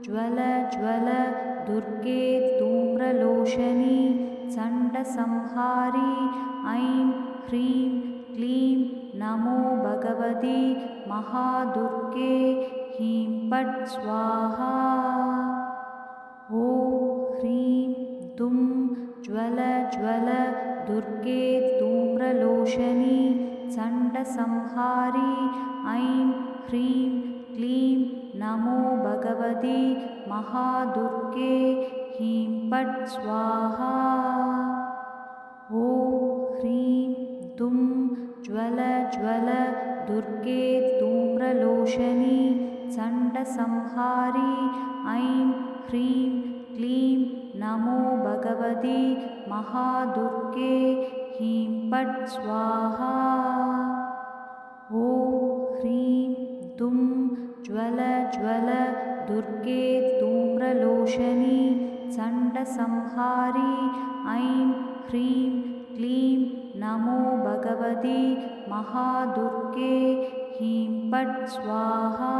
ज्वल ज्वल दुर्गे धूम्रलोचनी चण्डसंहारी ऐं ह्रीं क्लीं नमो भगवति महादुर्गे ह्रीं फट् स्वाहा। ॐ ह्रीं दुं ज्वल ज्वल दुर्गे धूम्रलोचनी चण्डसंहारी ऐं ह्रीं क्लीं नमो भगवति महादुर्गे ह्रीं फट् स्वाहा। ॐ ह्रीं दुं ज्वल ज्वल दुर्गे धूम्रलोचनी चण्डसंहारी ऐं ह्रीं क्लीं नमो भगवति महादुर्गे ह्रीं फट् स्वाहा। ॐ ह्रीं दुं ज्वल ज्वल दुर्गे धूम्रलोचनी चण्डसंहारी ऐं ह्रीं क्लीं नमो भगवति महादुर्गे ह्रीं फट् स्वाहा।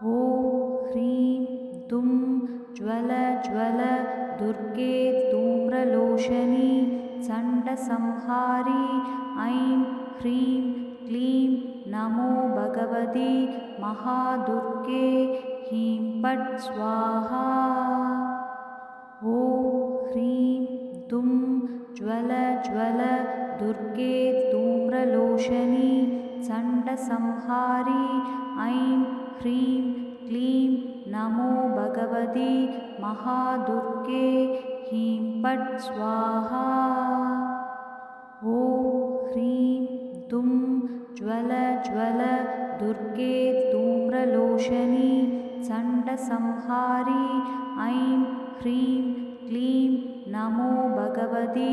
ॐ ह्रीं दुं ज्वल ज्वल दुर्गे धूम्रलोचनी चण्डसंहारी ऐं ह्रीं क्लीं नमो भगवति महादुर्गे ह्रीं फट् स्वाहा। ॐ ह्रीं दुं ज्वल ज्वल दुर्गे धूम्रलोचनी चण्डसंहारी ऐं ह्रीं क्लीं नमो भगवति महादुर्गे ह्रीं फट् स्वाहा। ॐ ह्रीं दुं ज्वल ज्वल दुर्गे धूम्रलोचनी चण्डसंहारी ऐं ह्रीं क्लीं नमो भगवति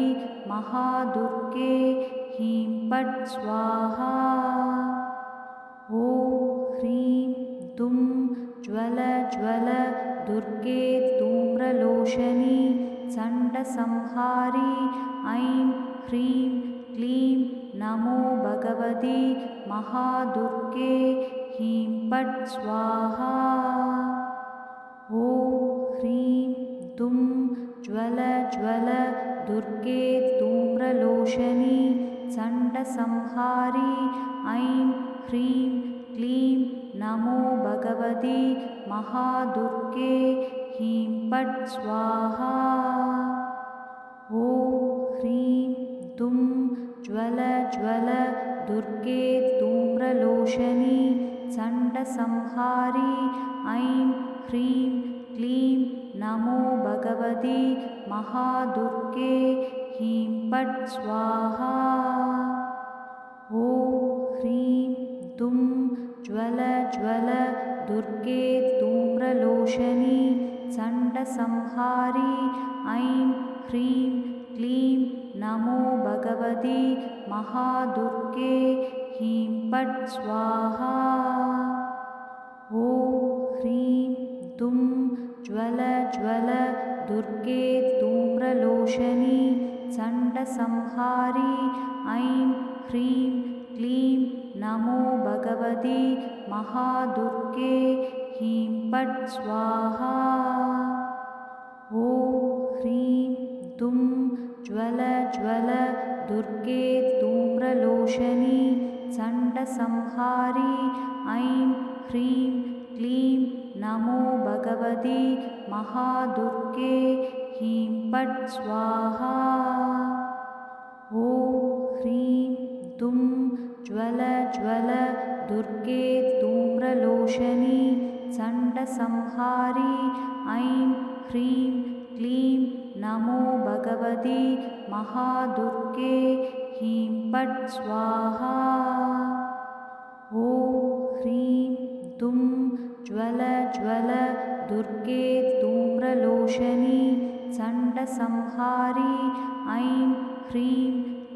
महादुर्गे ह्रीं फट् स्वाहा। ॐ ह्रीं दुं ज्वल ज्वल दुर्गे धूम्रलोचनी चण्डसंहारी ऐं ह्रीं क्लीं नमो भगवति महादुर्गे ह्रीं फट् स्वाहा। ॐ ह्रीं दुं ज्वल ज्वल दुर्गे धूम्रलोचनी चण्डसंहारी ऐं ह्रीं क्लीं नमो भगवति महादुर्गे ह्रीं फट् स्वाहा। ॐ ह्रीं दुं ज्वल ज्वल दुर्गे धूम्रलोचनी चण्डसंहारी ऐं ह्रीं क्लीं नमो भगवति महादुर्गे ह्रीं फट् स्वाहा। ॐ ह्रीं दुं ज्वल ज्वल दुर्गे धूम्रलोचनी चण्डसंहारी ऐं ह्रीं क्लीं नमो भगवति महादुर्गे ह्रीं फट् स्वाहा। ॐ ह्रीं दुं ज्वल ज्वल दुर्गे धूम्रलोचनी चण्डसंहारी ऐं ह्रीं क्लीं नमो भगवति महादुर्गे ह्रीं फट् स्वाहा। ॐ ह्रीं दुं ज्वल ज्वल दुर्गे धूम्रलोचनी चण्डसंहारी ऐं ह्रीं क्लीं नमो भगवति महादुर्गे ह्रीं फट् स्वाहा। ॐ ह्रीं दुं ज्वल ज्वल दुर्गे धूम्रलोचनी चण्डसंहारी ऐं ह्रीं क्लीं नमो भगवति महादुर्गे ह्रीं फट् स्वाहा। ॐ ह्रीं दुं ज्वल ज्वल दुर्गे धूम्रलोचनी चण्डसंहारी ऐं ह्रीं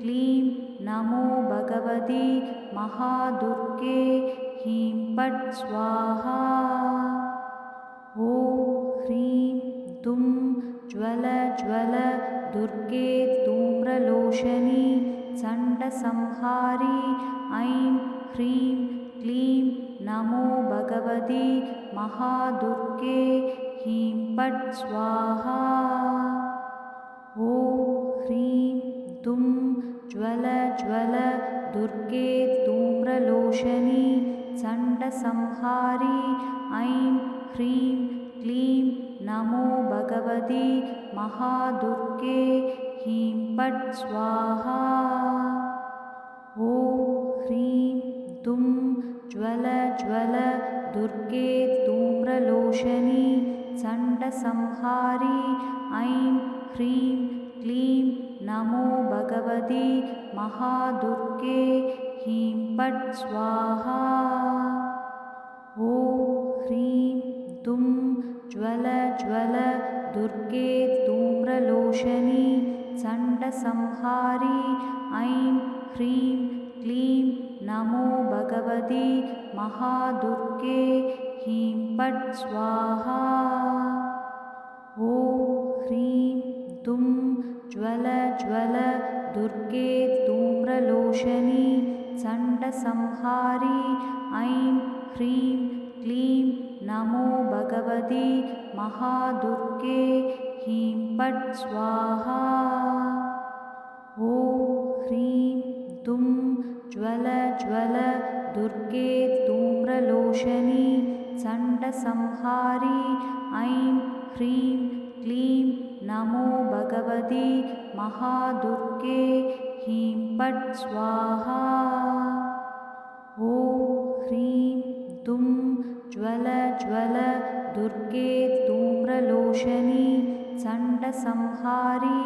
क्लीं नमो भगवति महादुर्गे ह्रीं फट् स्वाहा। ॐ ह्रीं दुं ज्वल ज्वल दुर्गे धूम्रलोचनी चण्डसंहारी ऐं ह्रीं क्लीं नमो भगवति महादुर्गे दुर्गे ह्रीं पट् स्वाहा। ॐ ह्रीं दुं ज्वल ज्वल दुर्गे धूम्रलोचनी चण्डसंहारी ऐं ह्रीं क्लीं नमो भगवति महादुर्गे ह्रीं पट् स्वाहा। ॐ ह्रीं दुं ज्वल ज्वल दुर्गे धूम्रलोचनी चण्डसंहारी ऐं ह्रीं क्लीं नमो भगवति महादुर्गे ह्रीं पट् स्वाहा। ॐ ह्रीं दुं ज्वल ज्वल दुर्गे धूम्रलोचनी चण्डसंहारी ऐं ह्रीं क्लीं नमो भगवति महादुर्गे ह्रीं पट् स्वाहा। ॐ ह्रीं दुं ज्वल ज्वल दुर्गे धूम्रलोचनी चण्डसंहारी ऐं ह्रीं क्लीं नमो भगवति महादुर्गे ह्रीं पट् स्वाहा। ॐ ह्रीं दुं ज्वल ज्वल दुर्गे धूम्रलोचनी चण्डसंहारी ऐं ह्रीं क्लीं नमो भगवति महादुर्गे ह्रीं पट् स्वाहा। ॐ ह्रीं दुं ज्वल ज्वल दुर्गे धूम्रलोचनी चण्डसंहारी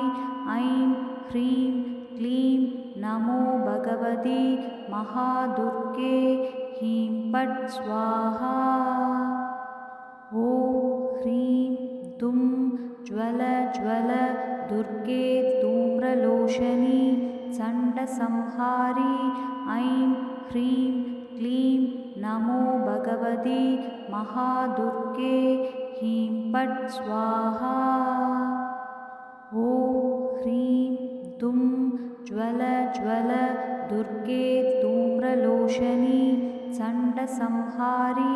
ऐं ह्रीं क्लीं नमो भगवति महादुर्गे ह्रीं पट् स्वाहा। ॐ ह्रीं दुं ज्वल ज्वल दुर्गे धूम्रलोचनी चण्डसंहारी ऐं ह्रीं क्लीं नमो भगवति महादुर्गे ह्रीं पट् स्वाहा। ॐ ह्रीं दुं ज्वल ज्वल दुर्गे धूम्रलोचनी चण्डसंहारी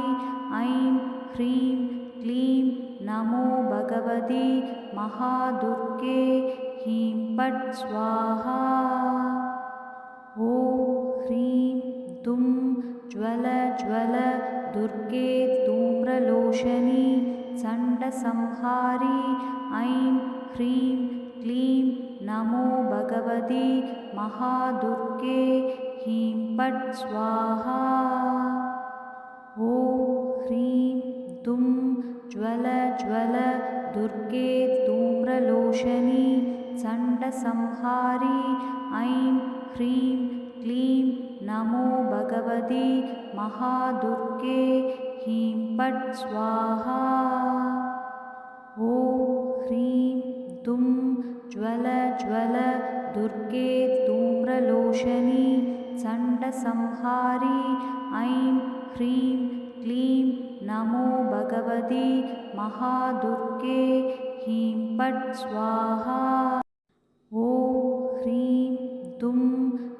ऐं ह्रीं क्लीं नमो भगवति महादुर्गे ह्रीं पट् स्वाहा। ॐ ह्रीं दुं ज्वल ज्वल दुर्गे धूम्रलोचनी चण्डसंहारी ऐं ह्रीं क्लीं नमो भगवति महादुर्गे ह्रीं पट् स्वाहा। ॐ ह्रीं दुं ज्वल ज्वल दुर्गे धूम्रलोचनी चण्डसंहारी ऐं ह्रीं क्लीं नमो भगवति महादुर्गे ह्रीं पट् स्वाहा। ॐ ह्रीं दुं ज्वल ज्वल दुर्गे धूम्रलोचनी चण्डसंहारी ऐं ह्रीं क्लीं नमो भगवति महादुर्गे ह्रीं पट् स्वाहा। ॐ ह्रीं दुं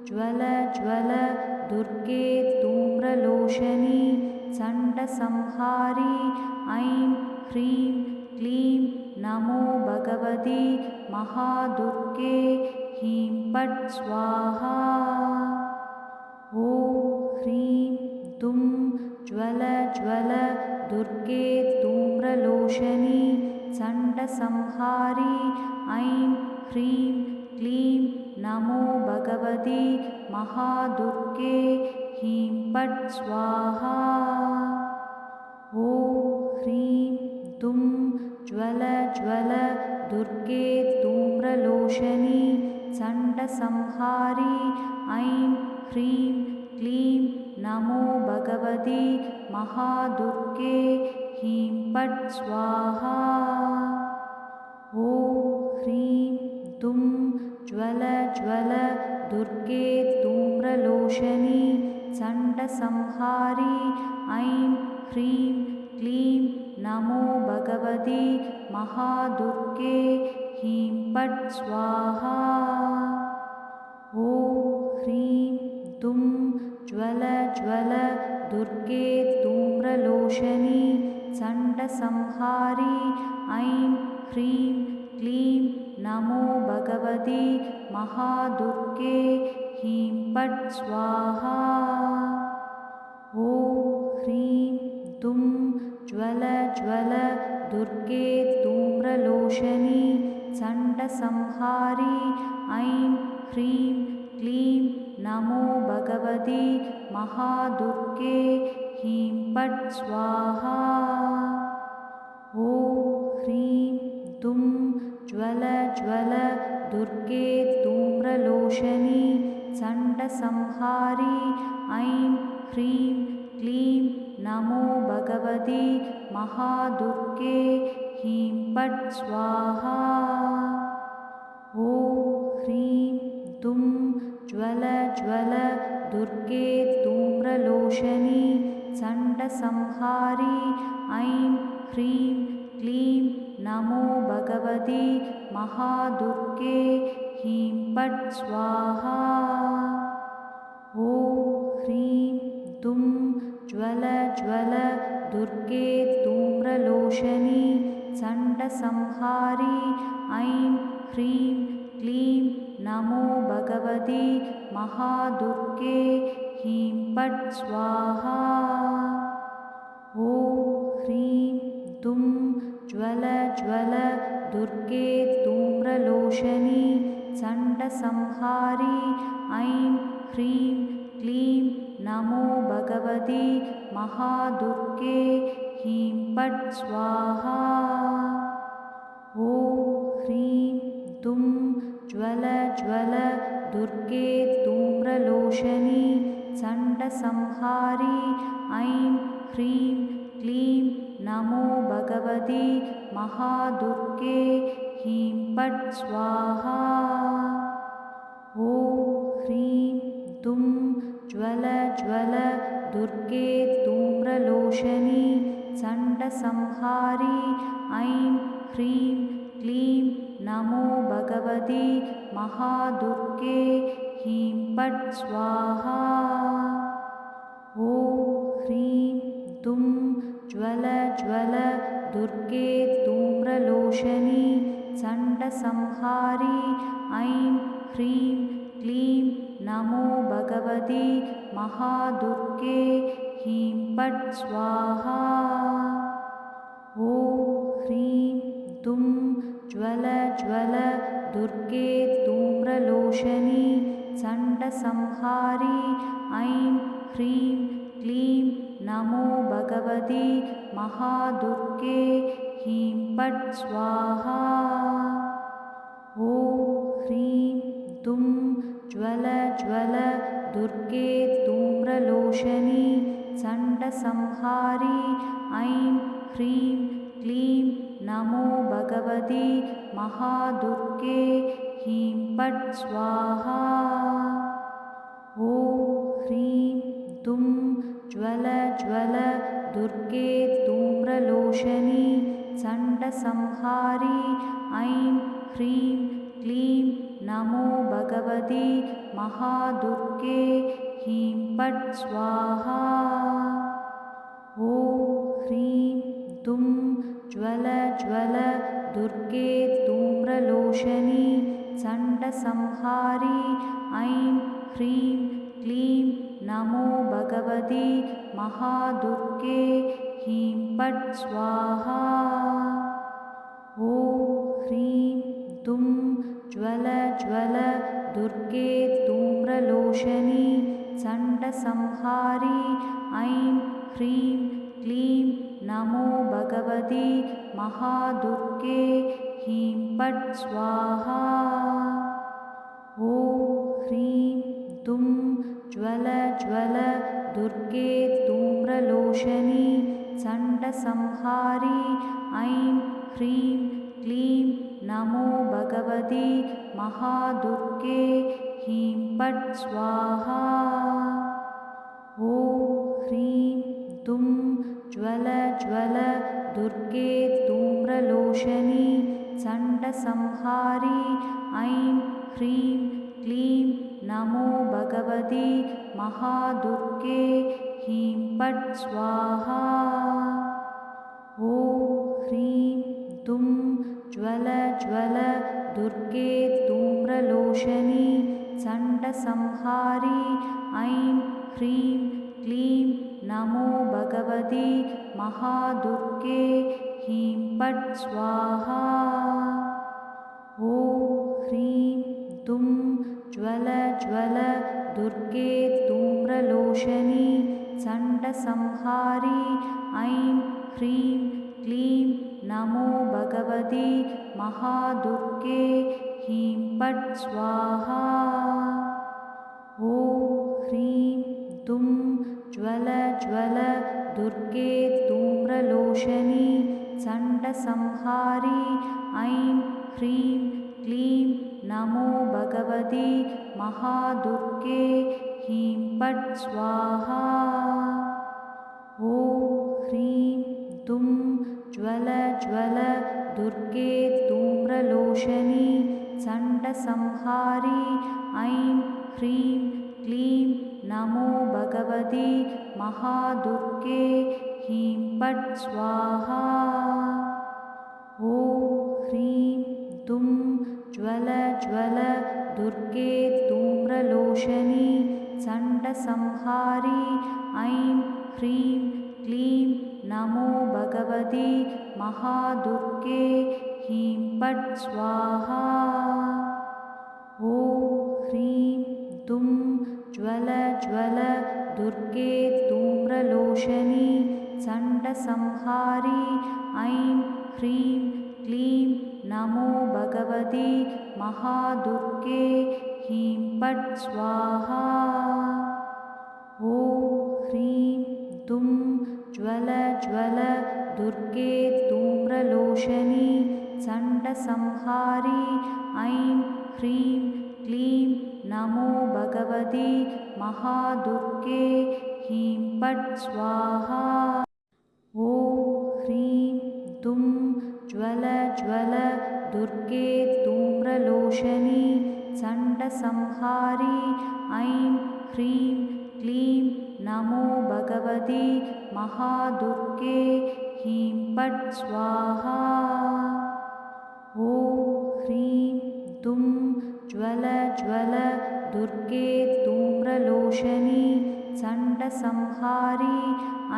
ज्वल ज्वल दुर्गे धूम्रलोचनी चण्डसंहारी ऐं ह्रीं क्लीं नमो भगवति महादुर्गे ह्रीं पट् स्वाहा। ॐ ह्रीं दुं ज्वल ज्वल दुर्गे धूम्रलोचनी चण्डसंहारी ऐं ह्रीं क्लीं नमो भगवति महादुर्गे ह्रीं पट् स्वाहा। ॐ ह्रीं दुं ज्वल ज्वल दुर्गे धूम्रलोचनी चण्डसंहारी ऐं ह्रीं क्लीं नमो भगवति महादुर्गे ह्रीं पट् स्वाहा। ॐ ह्रीं दुं ज्वल ज्वल दुर्गे धूम्रलोचनी चण्डसंहारी ऐं ह्रीं क्लीं नमो भगवति महादुर्गे ह्रीं पट् स्वाहा। ॐ ह्रीं दुं ज्वल ज्वल दुर्गे धूम्रलोचनी चण्डसंहारी ऐं ह्रीं क्लीं नमो भगवति महादुर्गे ह्रीं फट् स्वाहा। ॐ ह्रीं दुं ज्वल ज्वल दुर्गे धूम्रलोचनी चण्डसंहारी ऐं ह्रीं क्लीं नमो भगवति महादुर्गे ह्रीं फट् स्वाहा। ॐ ह्रीं दुं ज्वल ज्वल दुर्गे धूम्रलोचनी चण्डसंहारी ऐं ह्रीं क्लीं नमो भगवति महादुर्गे ह्रीं फट् स्वाहा। ॐ ह्रीं दुं ज्वल ज्वल दुर्गे धूम्रलोचनी चण्डसंहारी ऐं ह्रीं क्लीं नमो भगवति महादुर्गे ह्रीं फट् स्वाहा। ॐ ह्रीं दुं ज्वल ज्वल दुर्गे धूम्रलोचनी चण्डसंहारी ऐं ह्रीं क्लीं नमो भगवति महादुर्गे ह्रीं फट् स्वाहा। ॐ ह्रीं दुं ज्वल ज्वल दुर्गे धूम्रलोचनी चण्डसंहारी ऐं ह्रीं क्लीं नमो भगवति महादुर्गे ह्रीं फट् स्वाहा। ॐ ह्रीं दुं ज्वल ज्वल दुर्गे धूम्रलोचनी चण्डसंहारी ऐं ह्रीं क्लीं नमो भगवति महादुर्गे ह्रीं फट् स्वाहा। ॐ ह्रीं दुं ज्वल ज्वल दुर्गे धूम्रलोचनी चण्डसंहारी ऐं ह्रीं क्लीं नमो भगवति महादुर्गे ह्रीं फट् स्वाहा। ॐ ह्रीं दुं ज्वल ज्वल दुर्गे धूम्रलोचनी चण्डसंहारी ऐं ह्रीं क्लीं नमो भगवति महादुर्गे ह्रीं फट् स्वाहा। ॐ ह्रीं दुं ज्वल ज्वल दुर्गे धूम्रलोचनी चण्डसंहारी ऐं ह्रीं क्लीं नमो भगवति महादुर्गे ह्रीं फट् स्वाहा। ॐ ह्रीं दुं ज्वल ज्वल दुर्गे धूम्रलोचनी चण्डसंहारी ऐं ह्रीं क्लीं नमो भगवति महादुर्गे ह्रीं फट् स्वाहा। ॐ ह्रीं दुं ज्वल ज्वल दुर्गे धूम्रलोचनी चण्डसंहारी ऐं ह्रीं क्लीं नमो भगवति महादुर्गे ह्रीं फट् स्वाहा। ॐ ह्रीं दुं ज्वल ज्वल दुर्गे धूम्रलोचनी चण्डसंहारी ऐं ह्रीं क्लीं नमो भगवति महादुर्गे ह्रीं फट् स्वाहा। ॐ ह्रीं दुं ज्वल ज्वल दुर्गे धूम्रलोचनी चण्डसंहारी ऐं ह्रीं क्लीं नमो भगवति महादुर्गे ह्रीं फट् स्वाहा। ॐ ह्रीं दुं ज्वल ज्वल दुर्गे धूम्रलोचनी चण्डसंहारी ऐं ह्रीं क्लीं नमो भगवति महादुर्गे ह्रीं फट् स्वाहा। ॐ ह्रीं दुं ज्वल ज्वल दुर्गे धूम्रलोचनी चण्डसंहारी ऐं ह्रीं क्लीं नमो भगवति महादुर्गे ह्रीं फट् स्वाहा। ॐ ह्रीं दुं ज्वल ज्वल दुर्गे धूम्रलोचनी चण्डसंहारी ऐं ह्रीं क्लीं नमो भगवति महादुर्गे ह्रीं फट् स्वाहा। ॐ ह्रीं दुं ज्वल ज्वल दुर्गे धूम्रलोचनी चण्डसंहारी ऐं ह्रीं क्लीं नमो भगवति महादुर्गे ह्रीं फट् स्वाहा। ॐ ह्रीं दुं ज्वल ज्वल दुर्गे धूम्रलोचनी चण्डसंहारी ऐं ह्रीं क्लीं नमो भगवति महादुर्गे ह्रीं फट् स्वाहा। ॐ ह्रीं दुं ज्वल ज्वल दुर्गे धूम्रलोचनी चण्डसंहारी ऐं ह्रीं क्लीं नमो भगवति महादुर्गे ह्रीं फट् स्वाहा। ॐ ह्रीं दुं ज्वल ज्वल दुर्गे धूम्रलोचनी चण्डसंहारी ऐं ह्रीं क्लीं नमो भगवति महादुर्गे ह्रीं फट् स्वाहा। ॐ ह्रीं दुं ज्वल ज्वल दुर्गे धूम्रलोचनी चण्डसंहारी ऐं ह्रीं क्लीं नमो भगवति महादुर्गे ह्रीं फट् स्वाहा। ॐ ह्रीं दुं ज्वल ज्वल दुर्गे धूम्रलोचनी चण्डसंहारी ऐं ह्रीं क्लीं नमो भगवति महादुर्गे ह्रीं फट् स्वाहा। ॐ ह्रीं दुं ज्वल ज्वल दुर्गे धूम्रलोचनी चण्डसंहारी ऐं ह्रीं क्लीं नमो भगवति महादुर्गे ह्रीं फट् स्वाहा। ॐ ह्रीं दुं ज्वल ज्वल दुर्गे धूम्रलोचनी चण्डसंहारी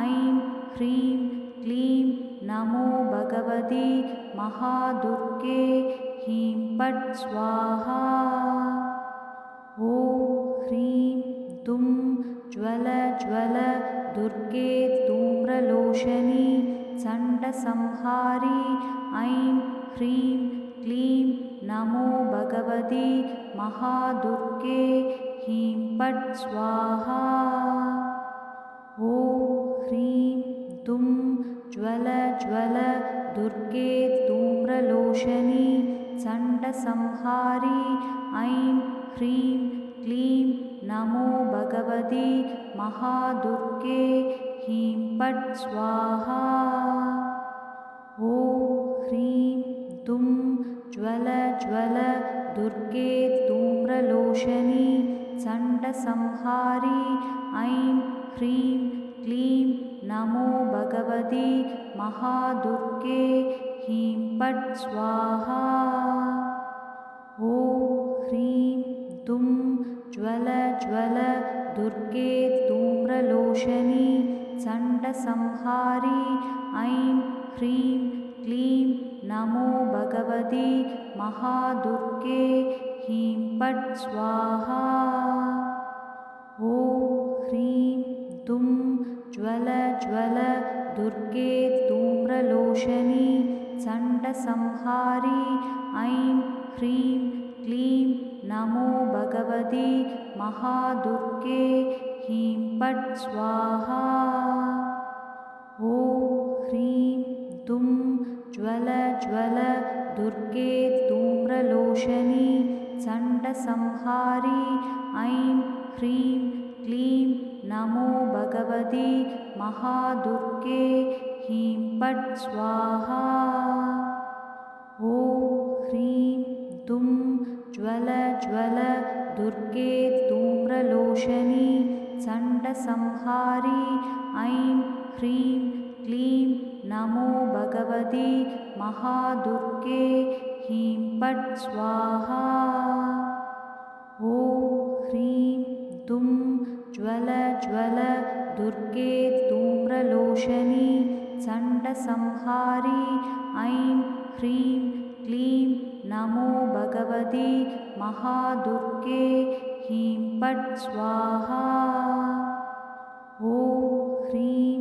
ऐं ह्रीं क्लीं नमो भगवति महादुर्गे ह्रीं फट् स्वाहा। ॐ ह्रीं दुं ज्वल ज्वल दुर्गे धूम्रलोचनी चण्डसंहारी ऐं ह्रीं क्लीं नमो भगवति महादुर्गे ह्रीं फट् स्वाहा। ॐ ह्रीं दुं ज्वल ज्वल दुर्गे धूम्रलोचनी चण्डसंहारी ऐं ह्रीं क्लीं नमो भगवति महादुर्गे ह्रीं फट् स्वाहा। ॐ ह्रीं दुं ज्वल ज्वल दुर्गे धूम्रलोचनी चण्डसंहारी ऐं ह्रीं क्लीं नमो भगवति महादुर्गे ह्रीं फट् स्वाहा। ॐ ह्रीं दुं ज्वल ज्वल दुर्गे धूम्रलोचनी चण्डसंहारी ऐं ह्रीं क्लीं नमो भगवति महादुर्गे ह्रीं फट् स्वाहा। ॐ ह्रीं दुं ज्वल ज्वल दुर्गे धूम्रलोचनी चण्डसंहारी ऐं ह्रीं क्लीं नमो भगवति महादुर्गे ह्रीं फट् स्वाहा। ॐ ह्रीं दुं ज्वल ज्वल दुर्गे धूम्रलोचनी चण्डसंहारी ऐं ह्रीं क्लीं नमो भगवति महादुर्गे ह्रीं फट् स्वाहा। ॐ ह्रीं दुं ज्वल ज्वल दुर्गे धूम्रलोचनी चण्डसंहारी ऐं ह्रीं क्लीं नमो भगवति महादुर्गे ह्रीं फट् स्वाहा। ॐ ह्रीं दुं ज्वल ज्वल दुर्गे धूम्रलोचनी चण्डसंहारी ऐं ह्रीं क्लीं नमो भगवति महादुर्गे ह्रीं फट् स्वाहा। ॐ ह्रीं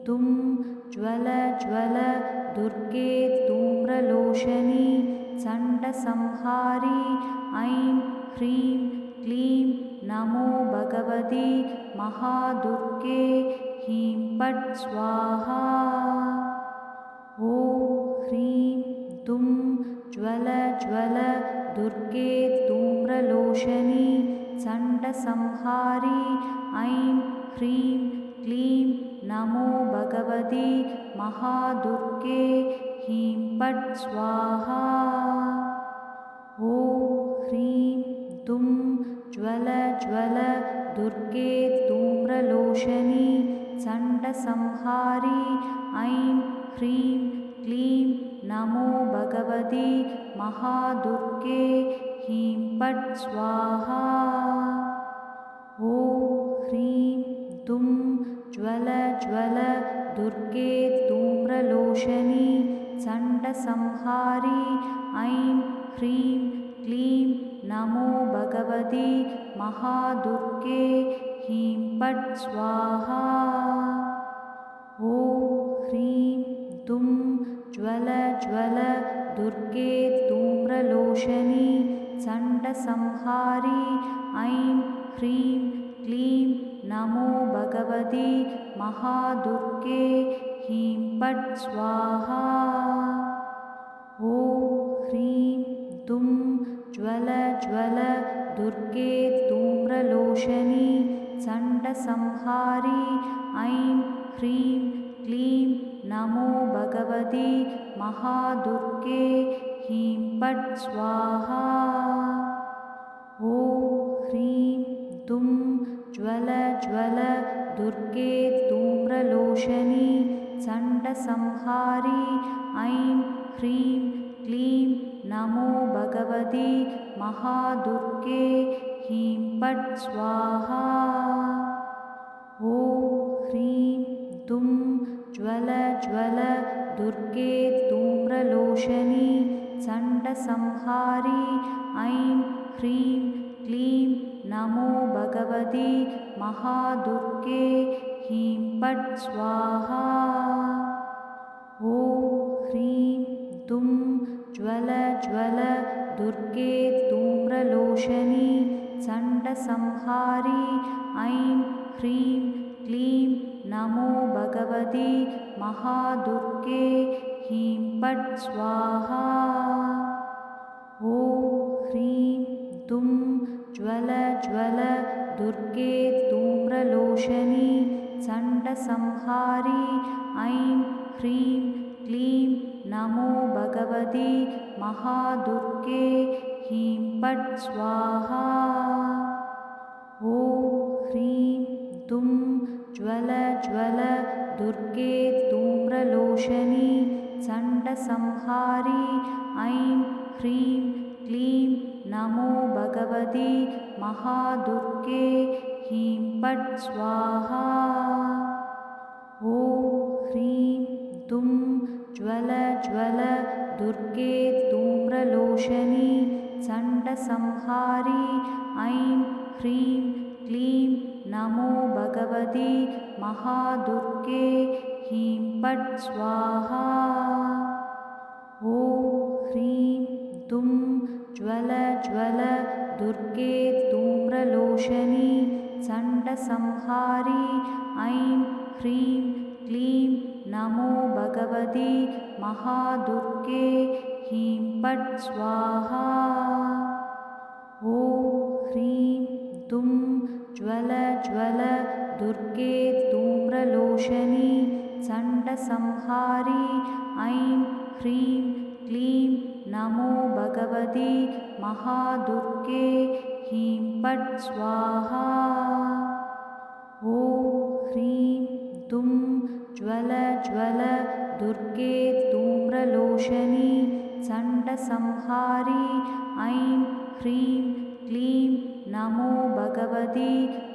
दुं ज्वल ज्वल दुर्गे धूम्रलोचनी चण्डसंहारी ऐं ह्रीं क्लीं नमो भगवति महादुर्गे ह्रीं फट् स्वाहा। ॐ ह्रीं दुं ज्वल ज्वल दुर्गे धूम्रलोचनी चण्डसंहारी ऐं ह्रीं क्लीं नमो भगवति महादुर्गे ह्रीं फट् स्वाहा। ॐ ह्रीं दुं ज्वल ज्वल दुर्गे धूम्रलोचनी चण्डसंहारी ऐं ह्रीं क्लीं नमो भगवति महादुर्गे ह्रीं फट् स्वाहा। ॐ ह्रीं दुं ज्वल ज्वल दुर्गे धूम्रलोचनी चण्डसंहारी ऐं ह्रीं क्लीं नमो भगवति महादुर्गे ह्रीं फट् स्वाहा। ॐ ह्रीं दुं ज्वल ज्वल दुर्गे धूम्रलोचनी चण्डसंहारी ऐं ह्रीं क्लीं नमो भगवति महादुर्गे ह्रीं फट् स्वाहा। ॐ ह्रीं दुं ज्वल ज्वल दुर्गे धूम्रलोचनी चण्डसंहारी ऐं ह्रीं क्लीं नमो भगवति महादुर्गे ह्रीं फट् स्वाहा। ॐ ह्रीं दुं ज्वल ज्वल दुर्गे धूम्रलोचनी चण्डसंहारी ऐं ह्रीं क्लीं नमो भगवति महादुर्गे ह्रीं फट् स्वाहा। ॐ ह्रीं दुं ज्वल ज्वल दुर्गे धूम्रलोचनी चण्डसंहारी ऐं ह्रीं क्लीं नमो भगवति महादुर्गे ह्रीं फट् स्वाहा। ॐ ह्रीं दुं ज्वल ज्वल दुर्गे धूम्रलोचनी चण्डसंहारी ऐं ह्रीं क्लीं नमो भगवति महादुर्गे ह्रीं फट् स्वाहा। ॐ ह्रीं दुं ज्वल ज्वल दुर्गे धूम्रलोचनी चण्डसंहारी ऐं ह्रीं क्लीं नमो भगवति महादुर्गे ह्रीं फट् स्वाहा। ॐ ह्रीं दुं ज्वल ज्वल दुर्गे धूम्रलोचनी चण्डसंहारी ऐं ह्रीं क्लीं नमो भगवति महादुर्गे ह्रीं फट् स्वाहा। ॐ ह्रीं दुं ज्वल ज्वल दुर्गे धूम्रलोचनी चण्डसंहारी ऐं ह्रीं क्लीं नमो भगवति महादुर्गे ह्रीं फट् स्वाहा। ॐ ह्रीं दुं ज्वल ज्वल दुर्गे धूम्रलोचनी चण्डसंहारी ऐं ह्रीं क्लीं नमो भगवति महादुर्गे ह्रीं फट् स्वाहा। ॐ ह्रीं दुं ज्वल ज्वल दुर्गे धूम्रलोचनी चण्डसंहारी ऐं ह्रीं क्लीं नमो भगवति महादुर्गे ह्रीं फट् स्वाहा। ॐ ह्रीं दुं ज्वल ज्वल दुर्गे धूम्रलोचनी चण्डसंहारी ऐं ह्रीं क्लीं नमो भगवति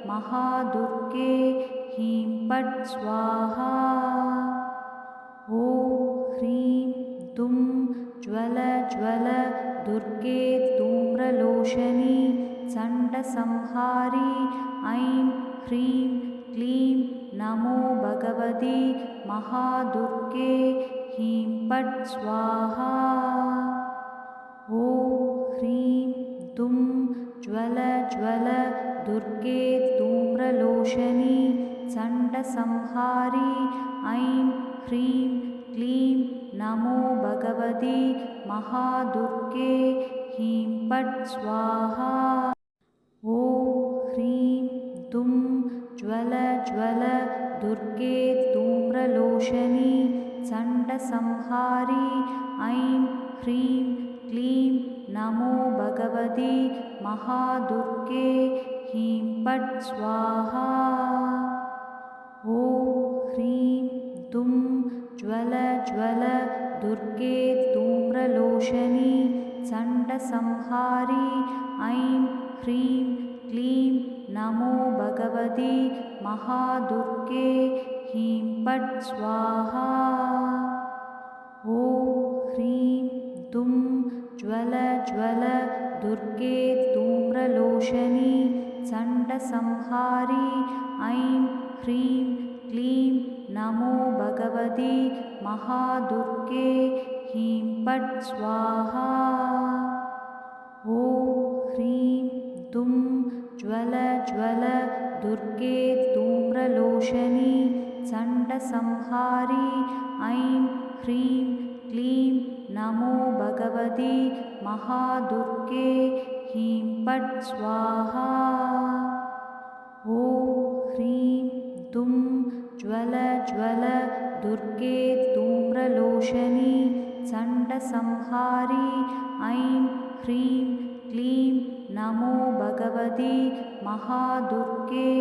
महादुर्गे ह्रीं फट् स्वाहा। ॐ ह्रीं दुं ज्वल ज्वल दुर्गे धूम्रलोचनी चण्डसंहारी ऐं ह्रीं क्लीं नमो भगवति महादुर्गे ह्रीं फट् स्वाहा। ॐ ह्रीं दुं ज्वल ज्वल दुर्गे धूम्रलोचनी चण्डसंहारी ऐं ह्रीं क्लीं नमो भगवति महादुर्गे ह्रीं फट् स्वाहा। ॐ ह्रीं दुं ज्वल ज्वल दुर्गे धूम्रलोचनी चण्डसंहारी ऐं ह्रीं क्लीं नमो भगवति महादुर्गे ह्रीं फट् स्वाहा। ॐ ह्रीं दुं ज्वल ज्वल दुर्गे धूम्रलोचनी चण्डसंहारी ऐं ह्रीं क्लीं नमो भगवति महादुर्गे ह्रीं फट् स्वाहा। ॐ ह्रीं दुं ज्वल ज्वल दुर्गे धूम्रलोचनी चण्डसंहारी ऐं ह्रीं क्लीं नमो भगवति महादुर्गे ह्रीं फट् स्वाहा। ॐ ह्रीं दुं ज्वल ज्वल दुर्गे धूम्रलोचनी चण्डसंहारी ऐं ह्रीं क्लीं नमो भगवति महादुर्गे ह्रीं फट् स्वाहा। ॐ ह्रीं दुं ज्वल ज्वल दुर्गे धूम्रलोचनी चण्डसंहारी ऐं ह्रीं क्लीं नमो भगवति महादुर्गे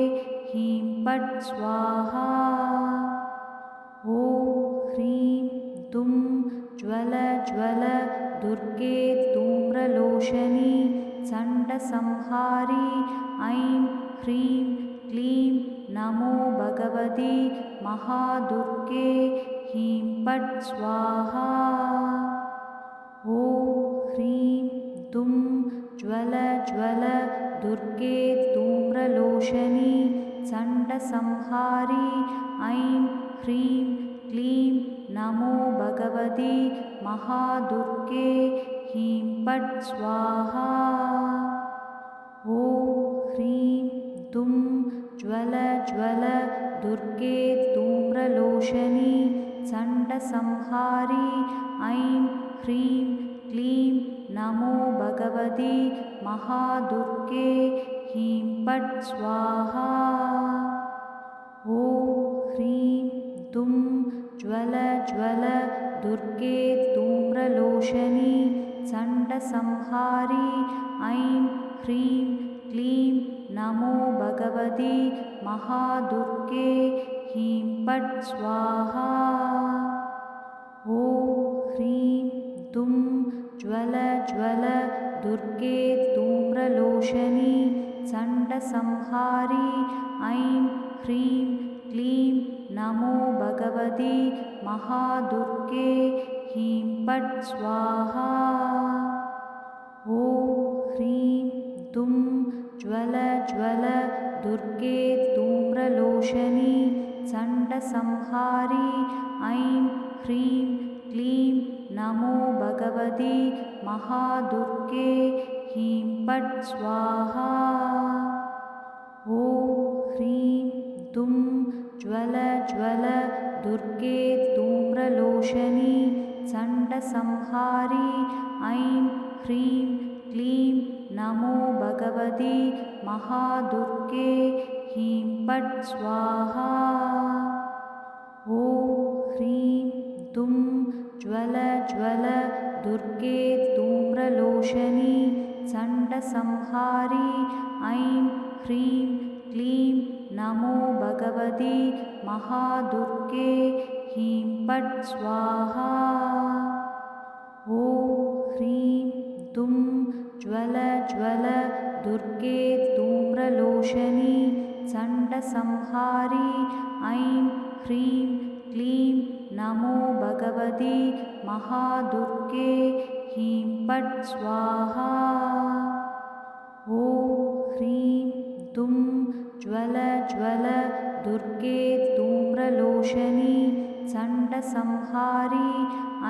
ह्रीं फट् स्वाहा। ॐ ह्रीं दुं ज्वल ज्वल दुर्गे धूम्रलोचनी चण्डसंहारी ऐं ह्रीं क्लीं नमो भगवति महादुर्गे ह्रीं फट् स्वाहा। ॐ ह्रीं दुं ज्वल ज्वल दुर्गे धूम्रलोचनी चण्डसंहारी ऐं ह्रीं क्लीं नमो भगवति महादुर्गे ह्रीं फट् स्वाहा। ॐ ह्रीं दुं ज्वल ज्वल दुर्गे धूम्रलोचनी चण्डसंहारी ऐं ह्रीं क्लीं नमो भगवति महादुर्गे ह्रीं फट् स्वाहा। ॐ ह्रीं दुं ज्वल ज्वल दुर्गे धूम्रलोचनी चण्डसंहारी ऐं ह्रीं क्लीं नमो भगवति महादुर्गे ह्रीं फट् स्वाहा। ॐ ह्रीं दुं ज्वल ज्वल दुर्गे धूम्रलोचनी चण्डसंहारी ऐं ह्रीं क्लीं नमो भगवति महादुर्गे ह्रीं फट् स्वाहा। ॐ ह्रीं दुं ज्वल ज्वल दुर्गे धूम्रलोचनी चण्डसंहारी ऐं ह्रीं क्लीं नमो भगवति महादुर्गे ह्रीं फट् स्वाहा। ॐ ह्रीं दुं ज्वल ज्वल दुर्गे धूम्रलोचनी चण्डसंहारी ऐं ह्रीं क्लीं नमो भगवति महादुर्गे ह्रीं फट् स्वाहा। ॐ ह्रीं दुं ज्वल ज्वल दुर्गे धूम्रलोचनी चण्डसंहारी ऐं ह्रीं क्लीं नमो भगवति महादुर्गे ह्रीं पट् स्वाहा। ॐ ह्रीं दुं ज्वल ज्वल दुर्गे धूम्रलोचनी चण्डसंहारी ऐं ह्रीं क्लीं नमो भगवति महादुर्गे ह्रीं पट् स्वाहा। ॐ ह्रीं दुं ज्वल ज्वल दुर्गे धूम्रलोचनी चण्डसंहारी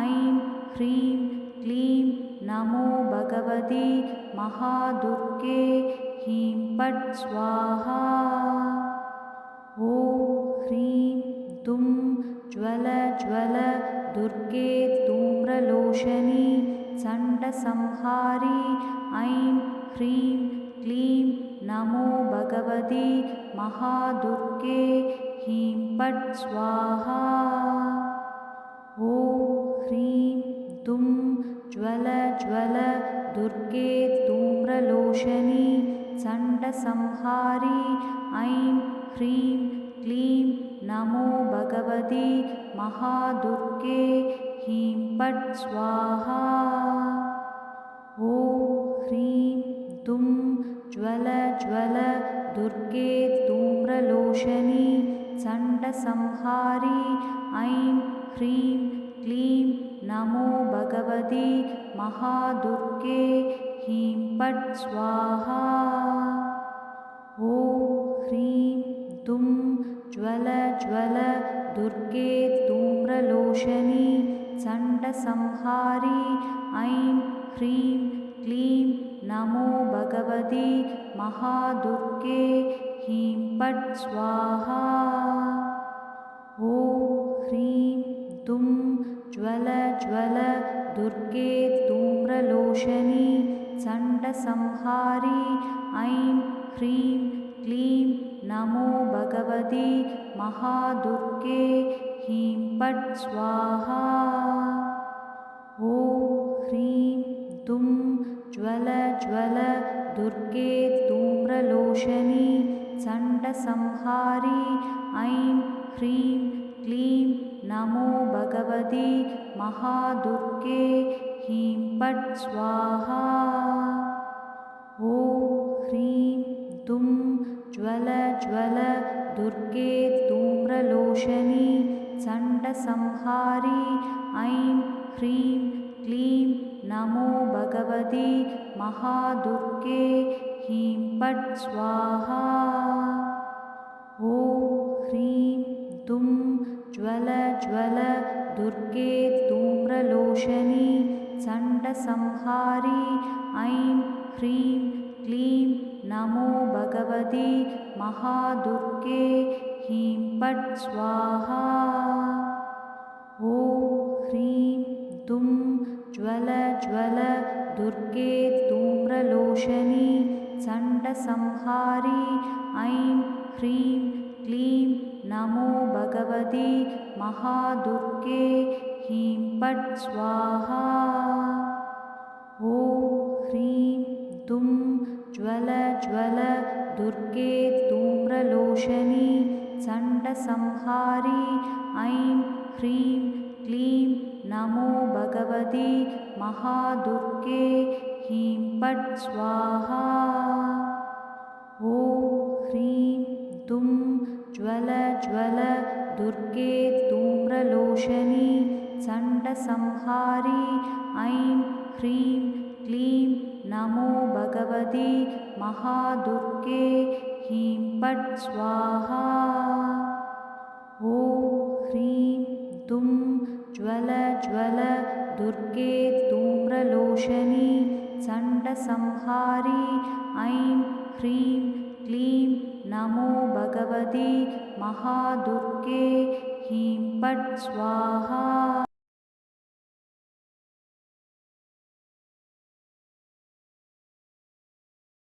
ऐं ह्रीं क्लीं नमो भगवति महादुर्गे ह्रीं पट् स्वाहा। ॐ ह्रीं दुं ज्वल ज्वल दुर्गे धूम्रलोचनी चण्डसंहारी ऐं ह्रीं क्लीं नमो भगवति महादुर्गे ह्रीं पट् स्वाहा। ॐ ह्रीं दुं ज्वल ज्वल दुर्गे धूम्रलोचनी चण्डसंहारी ऐं ह्रीं क्लीं नमो भगवति महादुर्गे ह्रीं पट् स्वाहा। ॐ ह्रीं दुं ज्वल ज्वल दुर्गे धूम्रलोचनी चण्डसंहारी ऐं ह्रीं क्लीं नमो भगवति महादुर्गे ह्रीं पट् स्वाहा। ॐ ह्रीं दुं ज्वल ज्वल दुर्गे धूम्रलोचनी चण्डसंहारी ऐं ह्रीं क्लीं नमो भगवति महादुर्गे ह्रीं पट् स्वाहा। ॐ ह्रीं दुं ज्वल ज्वल दुर्गे धूम्रलोचनी चण्डसंहारी ऐं ह्रीं क्लीं नमो भगवति महादुर्गे ह्रीं पट् स्वाहा। ॐ ह्रीं दुं ज्वल ज्वल दुर्गे धूम्रलोचनी चण्डसंहारी ऐं ह्रीं क्लीं नमो भगवति महादुर्गे ह्रीं पट् स्वाहा। ॐ ह्रीं दुं ज्वल ज्वल दुर्गे धूम्रलोचनी चण्डसंहारी ऐं ह्रीं क्लीं नमो भगवति महादुर्गे ह्रीं पट् स्वाहा। ॐ ह्रीं दुं ज्वल ज्वल दुर्गे धूम्रलोचनी चण्डसंहारी ऐं ह्रीं क्लीं नमो भगवति महादुर्गे ह्रीं पट् स्वाहा। ॐ ह्रीं दुं ज्वल ज्वल दुर्गे धूम्रलोचनी चण्डसंहारी ऐं ह्रीं क्लीं नमो भगवति महादुर्गे ह्रीं पट् स्वाहा। ॐ ह्रीं दुं ज्वल ज्वल दुर्गे धूम्रलोचनी चण्डसंहारी ऐं ह्रीं क्लीं नमो भगवति महादुर्गे ह्रीं पट् स्वाहा। ॐ ह्रीं दुं ज्वल ज्वल दुर्गे धूम्रलोचनी चण्डसंहारी ऐं ह्रीं क्लीं नमो भगवति महादुर्गे ह्रीं पट् स्वाहा। ॐ ह्रीं दुं ज्वल ज्वल दुर्गे धूम्रलोचनी चण्डसंहारी ऐं ह्रीं क्लीं नमो भगवति महादुर्गे ह्रीं पट् स्वाहा।